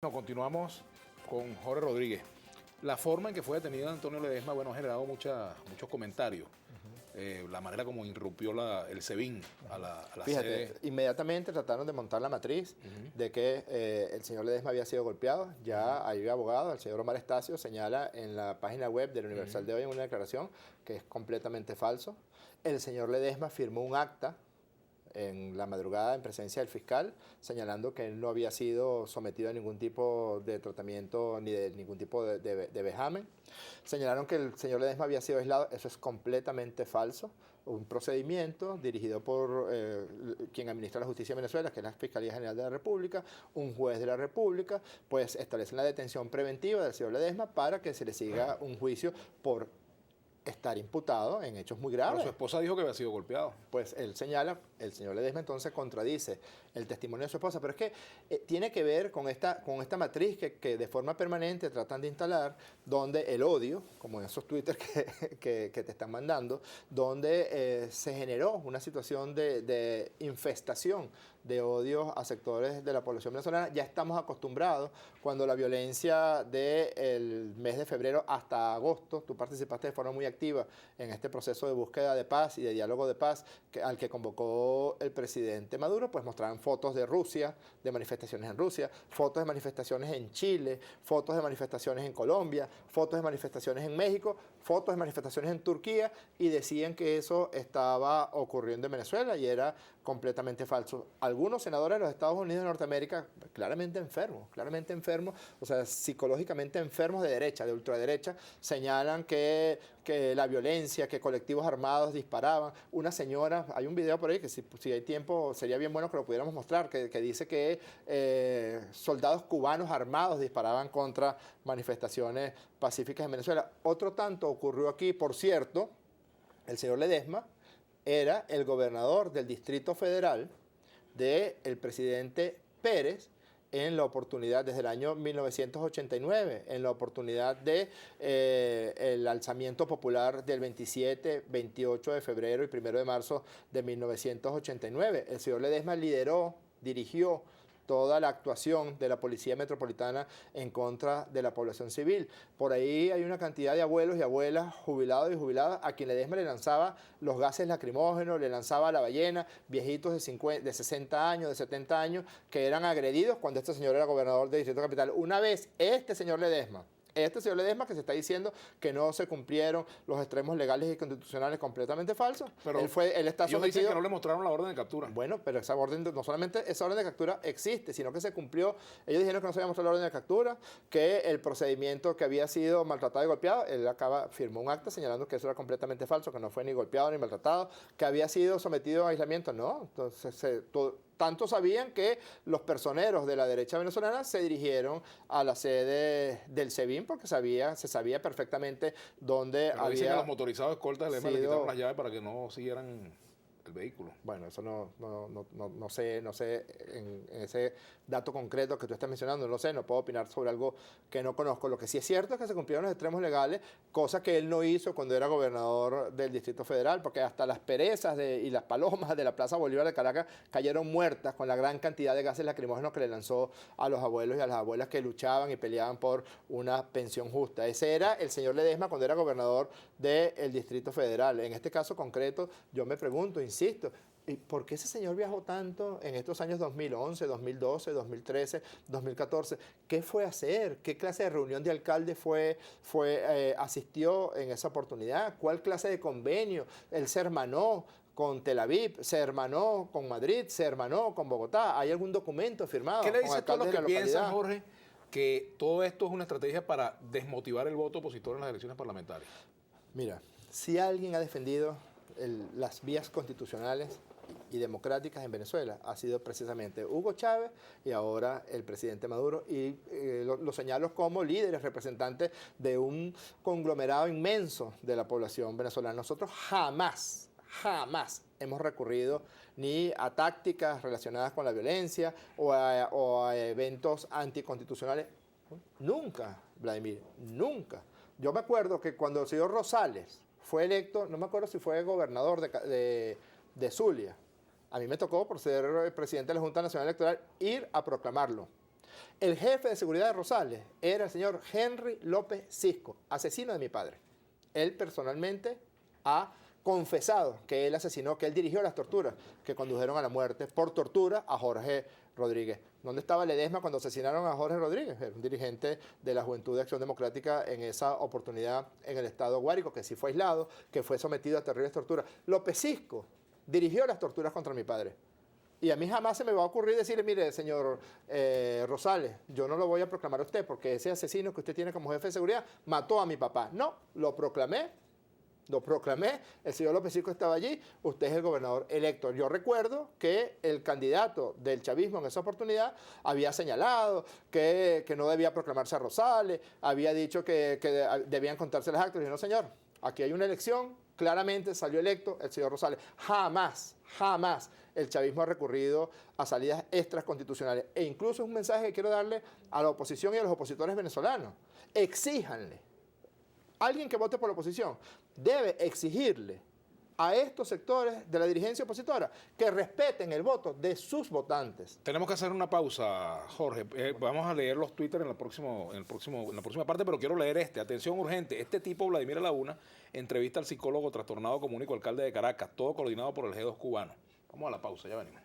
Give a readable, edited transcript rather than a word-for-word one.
Bueno, continuamos con Jorge Rodríguez. La forma en que fue detenido Antonio Ledesma, bueno, ha generado muchos comentarios. La manera como irrumpió el SEBIN a la Fíjate, sede. inmediatamente trataron de montar la matriz de que el señor Ledesma había sido golpeado. Ya hay abogado, el señor Omar Estacio, señala en la página web del Universal de hoy en una declaración que es completamente falso. El señor Ledesma firmó un acta en la madrugada en presencia del fiscal, señalando que él no había sido sometido a ningún tipo de tratamiento ni de ningún tipo de vejamen. Señalaron que el señor Ledesma había sido aislado. Eso es completamente falso. Un procedimiento dirigido por quien administra la justicia en Venezuela, que es la Fiscalía General de la República, un juez de la República, pues establecen la detención preventiva del señor Ledesma para que se le siga un juicio por estar imputado en hechos muy Pero graves. su esposa dijo que había sido golpeado. Pues él señala, el señor Ledesma entonces contradice el testimonio de su esposa, pero es que tiene que ver con esta matriz que de forma permanente tratan de instalar, donde el odio, como en esos twitters que te están mandando, donde se generó una situación de infestación de odio a sectores de la población venezolana. Ya estamos acostumbrados cuando la violencia del mes de febrero hasta agosto, tú participaste de forma muy activa en este proceso de búsqueda de paz y de diálogo de paz al que convocó el presidente Maduro, pues mostraban fotos de Rusia, de manifestaciones en Rusia, fotos de manifestaciones en Chile, fotos de manifestaciones en Colombia, fotos de manifestaciones en México, fotos de manifestaciones en Turquía, y decían que eso estaba ocurriendo en Venezuela y era completamente falso. Algunos senadores de los Estados Unidos de Norteamérica, claramente enfermos, o sea, psicológicamente enfermos de derecha, de ultraderecha, señalan que la violencia, que colectivos armados disparaban. Una señora, hay un video por ahí que si hay tiempo sería bien bueno que lo pudiéramos mostrar, que dice que soldados cubanos armados disparaban contra manifestaciones pacíficas en Venezuela. Otro tanto ocurrió aquí, por cierto, el señor Ledesma era el gobernador del Distrito Federal del presidente Pérez en la oportunidad, desde el año 1989, en la oportunidad de el alzamiento popular del 27, 28 de febrero y 1 de marzo de 1989. El señor Ledesma dirigió toda la actuación de la Policía Metropolitana en contra de la población civil. Por ahí hay una cantidad de abuelos y abuelas, jubilados y jubiladas, a quien Ledesma le lanzaba los gases lacrimógenos, le lanzaba la ballena, viejitos de 60 años, de 70 años, que eran agredidos cuando este señor era gobernador del Distrito Capital. Una vez este señor Ledesma que se está diciendo que no se cumplieron los extremos legales y constitucionales, completamente falso. Pero Él está ellos sometido. dicen que no le mostraron la orden de captura. Bueno, pero esa orden, no solamente esa orden de captura existe, sino que se cumplió. Ellos dijeron que no se había mostrado la orden de captura, que el procedimiento que había sido maltratado y golpeado, él firmó un acta señalando que eso era completamente falso, que no fue ni golpeado ni maltratado, que había sido sometido a aislamiento. No, entonces tanto sabían que los personeros de la derecha venezolana se dirigieron a la sede del SEBIN porque se sabía perfectamente dónde Pero dicen que había los motorizados escoltas de Ledesma le sido. quitaron las llaves para que no siguieran el vehículo. Bueno, eso no sé en ese dato concreto que tú estás mencionando, no sé, no puedo opinar sobre algo que no conozco. Lo que sí es cierto es que se cumplieron los extremos legales, cosa que él no hizo cuando era gobernador del Distrito Federal, porque hasta las perezas y las palomas de la Plaza Bolívar de Caracas cayeron muertas con la gran cantidad de gases lacrimógenos que le lanzó a los abuelos y a las abuelas que luchaban y peleaban por una pensión justa. Ese era el señor Ledesma cuando era gobernador del Distrito Federal. En este caso concreto, yo me pregunto, insisto, ¿y por qué ese señor viajó tanto en estos años 2011, 2012, 2013, 2014? ¿Qué fue a hacer? ¿Qué clase de reunión de alcalde asistió en esa oportunidad? ¿Cuál clase de convenio? Él se hermanó con Tel Aviv, se hermanó con Madrid, se hermanó con Bogotá. ¿Hay algún documento firmado ¿Qué le con dices tú a los alcaldes de que la piensan, localidad? Jorge, que todo esto es una estrategia para desmotivar el voto opositor en las elecciones parlamentarias? Mira, si alguien ha defendido las vías constitucionales y democráticas en Venezuela, ha sido precisamente Hugo Chávez y ahora el presidente Maduro, y lo señalo como líderes, representantes de un conglomerado inmenso de la población venezolana. Nosotros jamás hemos recurrido ni a tácticas relacionadas con la violencia o a eventos anticonstitucionales. Nunca, Vladimir, nunca. Yo me acuerdo que cuando el señor Rosales fue electo, no me acuerdo si fue gobernador de Zulia, a mí me tocó, por ser presidente de la Junta Nacional Electoral, ir a proclamarlo. El jefe de seguridad de Rosales era el señor Henry López Cisco, asesino de mi padre. Él personalmente ha confesado que él asesinó, que él dirigió las torturas que condujeron a la muerte por tortura a Jorge Rodríguez. ¿Dónde estaba Ledesma cuando asesinaron a Jorge Rodríguez? Era un dirigente de la Juventud de Acción Democrática en esa oportunidad en el estado Guárico, que sí fue aislado, que fue sometido a terribles torturas. López Cisco dirigió las torturas contra mi padre. Y a mí jamás se me va a ocurrir decirle, mire, señor Rosales, yo no lo voy a proclamar a usted porque ese asesino que usted tiene como jefe de seguridad mató a mi papá. No, lo proclamé, el señor López Cisco estaba allí, usted es el gobernador electo. Yo recuerdo que el candidato del chavismo en esa oportunidad había señalado que no debía proclamarse a Rosales, había dicho que debían contarse los actos. Y yo, no, señor, aquí hay una elección, claramente salió electo el señor Rosales. Jamás el chavismo ha recurrido a salidas extraconstitucionales. E incluso es un mensaje que quiero darle a la oposición y a los opositores venezolanos. Exíjanle. Alguien que vote por la oposición debe exigirle a estos sectores de la dirigencia opositora que respeten el voto de sus votantes. Tenemos que hacer una pausa, Jorge. Vamos a leer los Twitter en la próxima parte, pero quiero leer este. Atención urgente. Este tipo, Vladimir Laguna, entrevista al psicólogo trastornado comunicó alcalde de Caracas, todo coordinado por el G2 cubano. Vamos a la pausa, ya venimos.